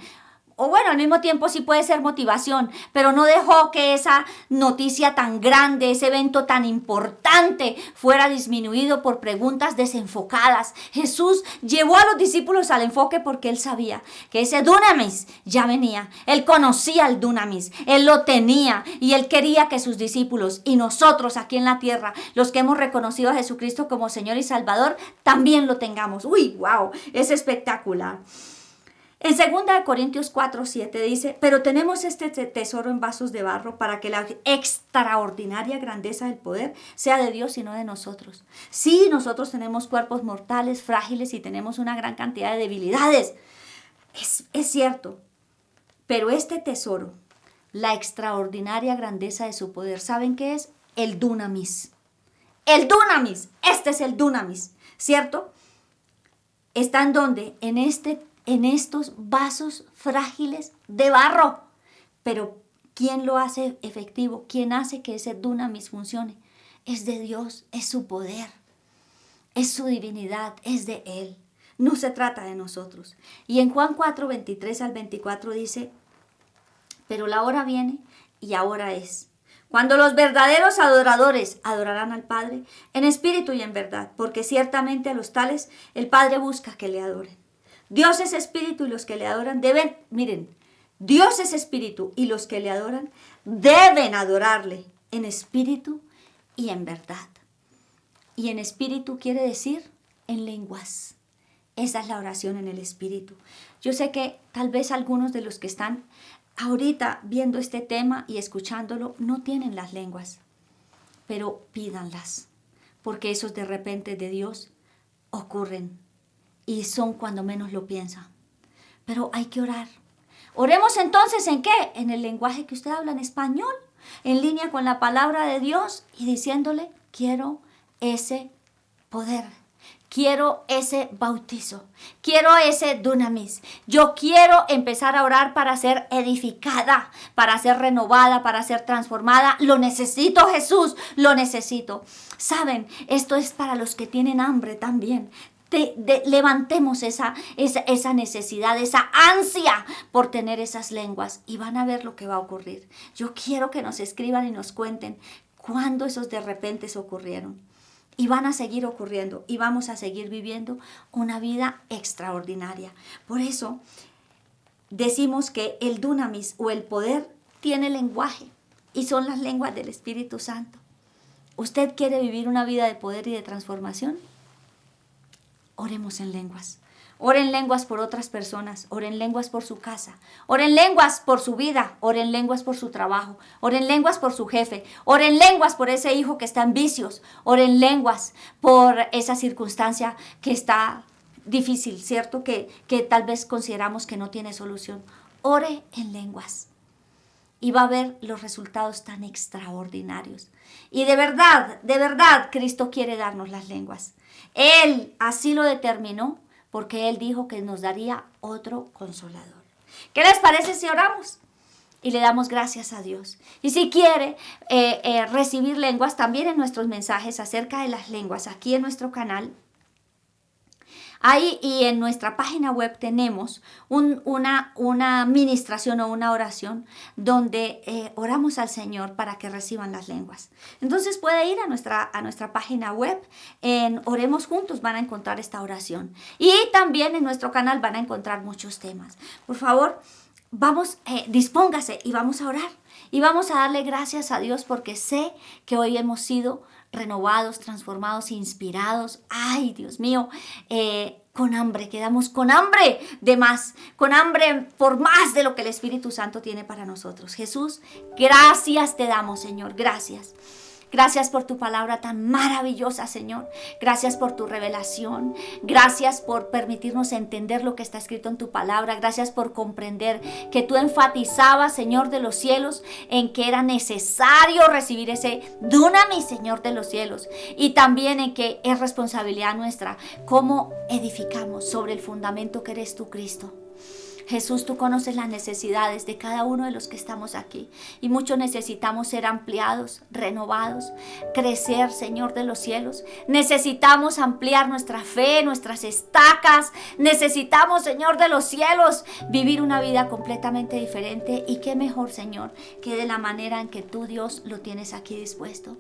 O bueno, al mismo tiempo sí puede ser motivación, pero no dejó que esa noticia tan grande, ese evento tan importante fuera disminuido por preguntas desenfocadas. Jesús llevó a los discípulos al enfoque porque él sabía que ese dunamis ya venía. Él conocía el dunamis, él lo tenía y él quería que sus discípulos y nosotros aquí en la tierra, los que hemos reconocido a Jesucristo como Señor y Salvador, también lo tengamos. ¡Uy, wow! Es espectacular. En 2 Corintios 4:7 dice, pero tenemos este tesoro en vasos de barro para que la extraordinaria grandeza del poder sea de Dios y no de nosotros. Sí, nosotros tenemos cuerpos mortales, frágiles y tenemos una gran cantidad de debilidades. Es cierto, pero este tesoro, la extraordinaria grandeza de su poder, ¿saben qué es? El dunamis. El dunamis, este es el dunamis, ¿cierto? ¿Está en dónde? En estos vasos frágiles de barro. Pero ¿quién lo hace efectivo? ¿Quién hace que ese dunamis funcione? Es de Dios, es su poder, es su divinidad, es de Él. No se trata de nosotros. Y en Juan 4:23-24 dice, pero la hora viene y ahora es, cuando los verdaderos adoradores adorarán al Padre en espíritu y en verdad, porque ciertamente a los tales el Padre busca que le adoren. Dios es espíritu y los que le adoran Dios es espíritu y los que le adoran deben adorarle en espíritu y en verdad. Y en espíritu quiere decir en lenguas. Esa es la oración en el espíritu. Yo sé que tal vez algunos de los que están ahorita viendo este tema y escuchándolo no tienen las lenguas, pero pídanlas, porque esos de repente de Dios ocurren. Y son cuando menos lo piensa. Pero hay que orar. Oremos entonces ¿en qué? En el lenguaje que usted habla, en español, en línea con la palabra de Dios y diciéndole, quiero ese poder, quiero ese bautizo, quiero ese dunamis. Yo quiero empezar a orar para ser edificada, para ser renovada, para ser transformada. Lo necesito, Jesús, lo necesito. Saben, esto es para los que tienen hambre también. Levantemos esa necesidad, esa ansia por tener esas lenguas y van a ver lo que va a ocurrir. Yo quiero que nos escriban y nos cuenten cuándo esos de repente ocurrieron. Y van a seguir ocurriendo y vamos a seguir viviendo una vida extraordinaria. Por eso decimos que el dunamis o el poder tiene lenguaje y son las lenguas del Espíritu Santo. ¿Usted quiere vivir una vida de poder y de transformación? Oremos en lenguas. Oren lenguas por otras personas. Oren lenguas por su casa. Oren lenguas por su vida. Oren lenguas por su trabajo. Oren lenguas por su jefe. Oren lenguas por ese hijo que está en vicios. Oren lenguas por esa circunstancia que está difícil, ¿cierto? Que tal vez consideramos que no tiene solución. Ore en lenguas. Y va a ver los resultados tan extraordinarios. Y de verdad, Cristo quiere darnos las lenguas. Él así lo determinó porque Él dijo que nos daría otro consolador. ¿Qué les parece si oramos? Y le damos gracias a Dios. Y si quiere recibir lenguas, también en nuestros mensajes acerca de las lenguas, aquí en nuestro canal, ahí y en nuestra página web tenemos una ministración o una oración donde oramos al Señor para que reciban las lenguas. Entonces puede ir a nuestra página web, en Oremos Juntos van a encontrar esta oración. Y también en nuestro canal van a encontrar muchos temas. Por favor, dispóngase y vamos a orar. Y vamos a darle gracias a Dios porque sé que hoy hemos sido renovados, transformados, inspirados. Ay, Dios mío, con hambre, quedamos con hambre de más, con hambre por más de lo que el Espíritu Santo tiene para nosotros. Jesús, gracias te damos, Señor, gracias. Gracias por tu palabra tan maravillosa, Señor. Gracias por tu revelación. Gracias por permitirnos entender lo que está escrito en tu palabra. Gracias por comprender que tú enfatizabas, Señor de los cielos, en que era necesario recibir ese dunamis, Señor de los cielos. Y también en que es responsabilidad nuestra cómo edificamos sobre el fundamento que eres tú, Cristo. Jesús, tú conoces las necesidades de cada uno de los que estamos aquí. Y muchos necesitamos ser ampliados, renovados, crecer, Señor de los cielos. Necesitamos ampliar nuestra fe, nuestras estacas. Necesitamos, Señor de los cielos, vivir una vida completamente diferente. Y qué mejor, Señor, que de la manera en que tú, Dios, lo tienes aquí dispuesto.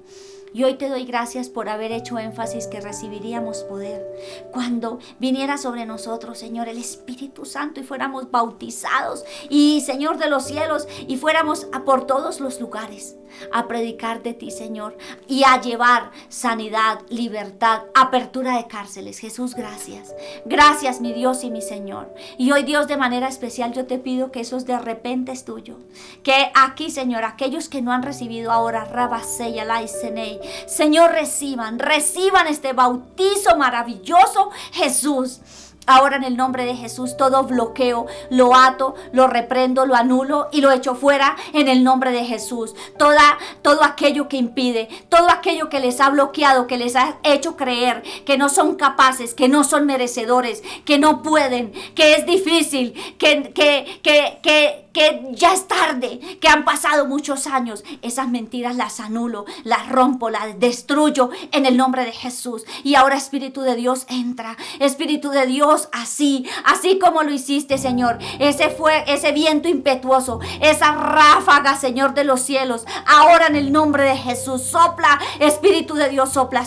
Y hoy te doy gracias por haber hecho énfasis que recibiríamos poder cuando viniera sobre nosotros, Señor, el Espíritu Santo y fuéramos bautizados y, Señor de los cielos, y fuéramos por todos los lugares a predicar de ti, Señor, y a llevar sanidad, libertad, apertura de cárceles. Jesús, gracias. Gracias, mi Dios y mi Señor. Y hoy, Dios, de manera especial yo te pido que esos de repente es tuyo. Que aquí, Señor, aquellos que no han recibido ahora, Rabaseya, Laisenei, Señor, reciban este bautizo maravilloso, Jesús. Ahora en el nombre de Jesús todo bloqueo lo ato, lo reprendo, lo anulo y lo echo fuera en el nombre de Jesús. Todo aquello que impide, todo aquello que les ha bloqueado, que les ha hecho creer que no son capaces, que no son merecedores, que no pueden, que es difícil, que ya es tarde, que han pasado muchos años. Esas mentiras las anulo, las rompo, las destruyo en el nombre de Jesús. Y ahora, Espíritu de Dios, entra. Espíritu de Dios, así como lo hiciste, Señor. Ese viento impetuoso, esa ráfaga, Señor de los cielos. Ahora en el nombre de Jesús, sopla, Espíritu de Dios, sopla,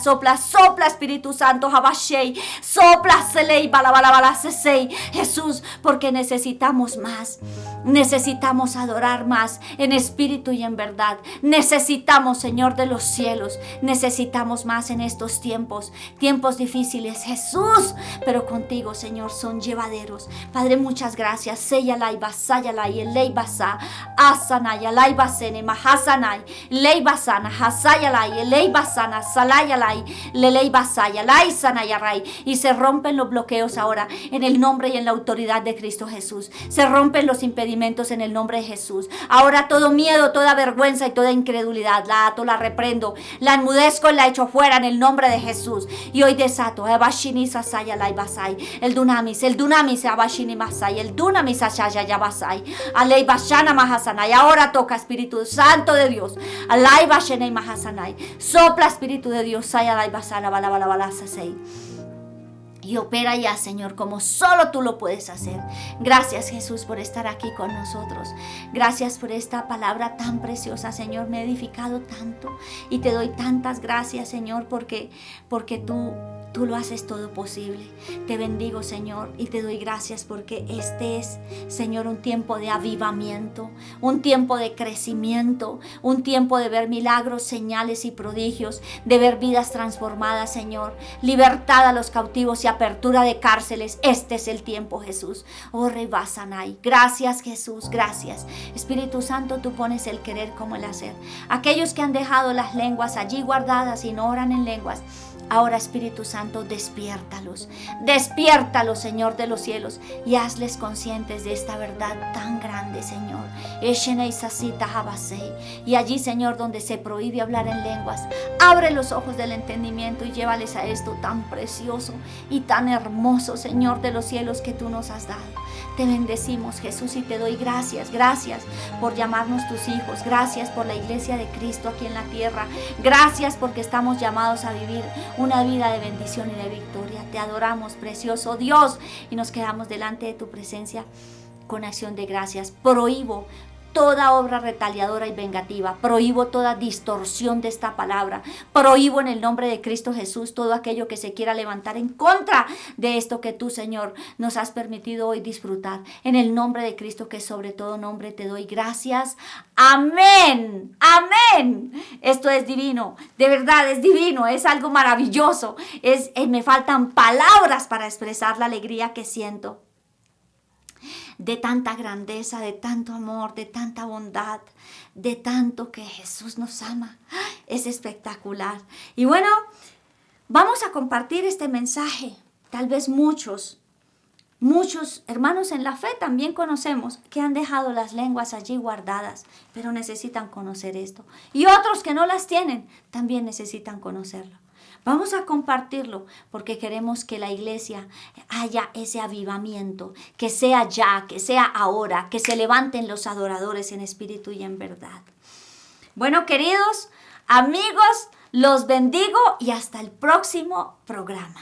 Espíritu Santo, Habashei, sopla, Selei, Balabalabala, Sesei. Jesús, porque necesitamos más. Necesitamos adorar más en espíritu y en verdad. Necesitamos, Señor de los cielos, necesitamos más en estos tiempos difíciles, Jesús, pero contigo, Señor, son llevaderos. Padre, muchas gracias. Seyalai, basayalai, elei basa, asanay, alai basene, mahasanay, lei basana, hasayalai, elei basana, salayalai, lelei basayalai, sanayarai. Y se rompen los bloqueos ahora en el nombre y en la autoridad de Cristo Jesús. Se rompen los impedimentos en el nombre de Jesús. Ahora todo miedo, toda vergüenza y toda incredulidad la ato, la reprendo, la enmudezco y la echo fuera en el nombre de Jesús. Y hoy desato el dunamis abashini masai, el dunamis ashaya yabasai, alei bashana mahasanai. Ahora toca, Espíritu Santo de Dios, alai bashenei mahasanai. Sopla, Espíritu de Dios, sayalai basala bala sasei. Y opera ya, Señor, como solo tú lo puedes hacer. Gracias, Jesús, por estar aquí con nosotros. Gracias por esta palabra tan preciosa, Señor. Me he edificado tanto y te doy tantas gracias, Señor, porque tú lo haces todo posible. Te bendigo, Señor, y te doy gracias porque este es, Señor, un tiempo de avivamiento, un tiempo de crecimiento, un tiempo de ver milagros, señales y prodigios, de ver vidas transformadas, Señor, libertad a los cautivos y apertura de cárceles. Este es el tiempo, Jesús. Oh, Rebasanay. Gracias, Jesús, gracias. Espíritu Santo, tú pones el querer como el hacer. Aquellos que han dejado las lenguas allí guardadas y no oran en lenguas, ahora, Espíritu Santo, despiértalos, Señor de los cielos, y hazles conscientes de esta verdad tan grande, Señor. Y allí, Señor, donde se prohíbe hablar en lenguas, abre los ojos del entendimiento y llévales a esto tan precioso y tan hermoso, Señor de los cielos, que tú nos has dado. Te bendecimos, Jesús, y te doy gracias por llamarnos tus hijos. Gracias por la iglesia de Cristo aquí en la tierra. Gracias porque estamos llamados a vivir una vida de bendición y de victoria. Te adoramos, precioso Dios, y nos quedamos delante de tu presencia con acción de gracias. Prohíbo toda obra retaliadora y vengativa. Prohíbo toda distorsión de esta palabra. Prohíbo en el nombre de Cristo Jesús todo aquello que se quiera levantar en contra de esto que tú, Señor, nos has permitido hoy disfrutar. En el nombre de Cristo, que sobre todo nombre, te doy gracias. Amén. Amén. Esto es divino. De verdad es divino. Es algo maravilloso. Me faltan palabras para expresar la alegría que siento de tanta grandeza, de tanto amor, de tanta bondad, de tanto que Jesús nos ama. Es espectacular. Y bueno, vamos a compartir este mensaje. Tal vez muchos hermanos en la fe también conocemos que han dejado las lenguas allí guardadas, pero necesitan conocer esto. Y otros que no las tienen también necesitan conocerlo. Vamos a compartirlo porque queremos que la iglesia haya ese avivamiento, que sea ya, que sea ahora, que se levanten los adoradores en espíritu y en verdad. Bueno, queridos amigos, los bendigo y hasta el próximo programa.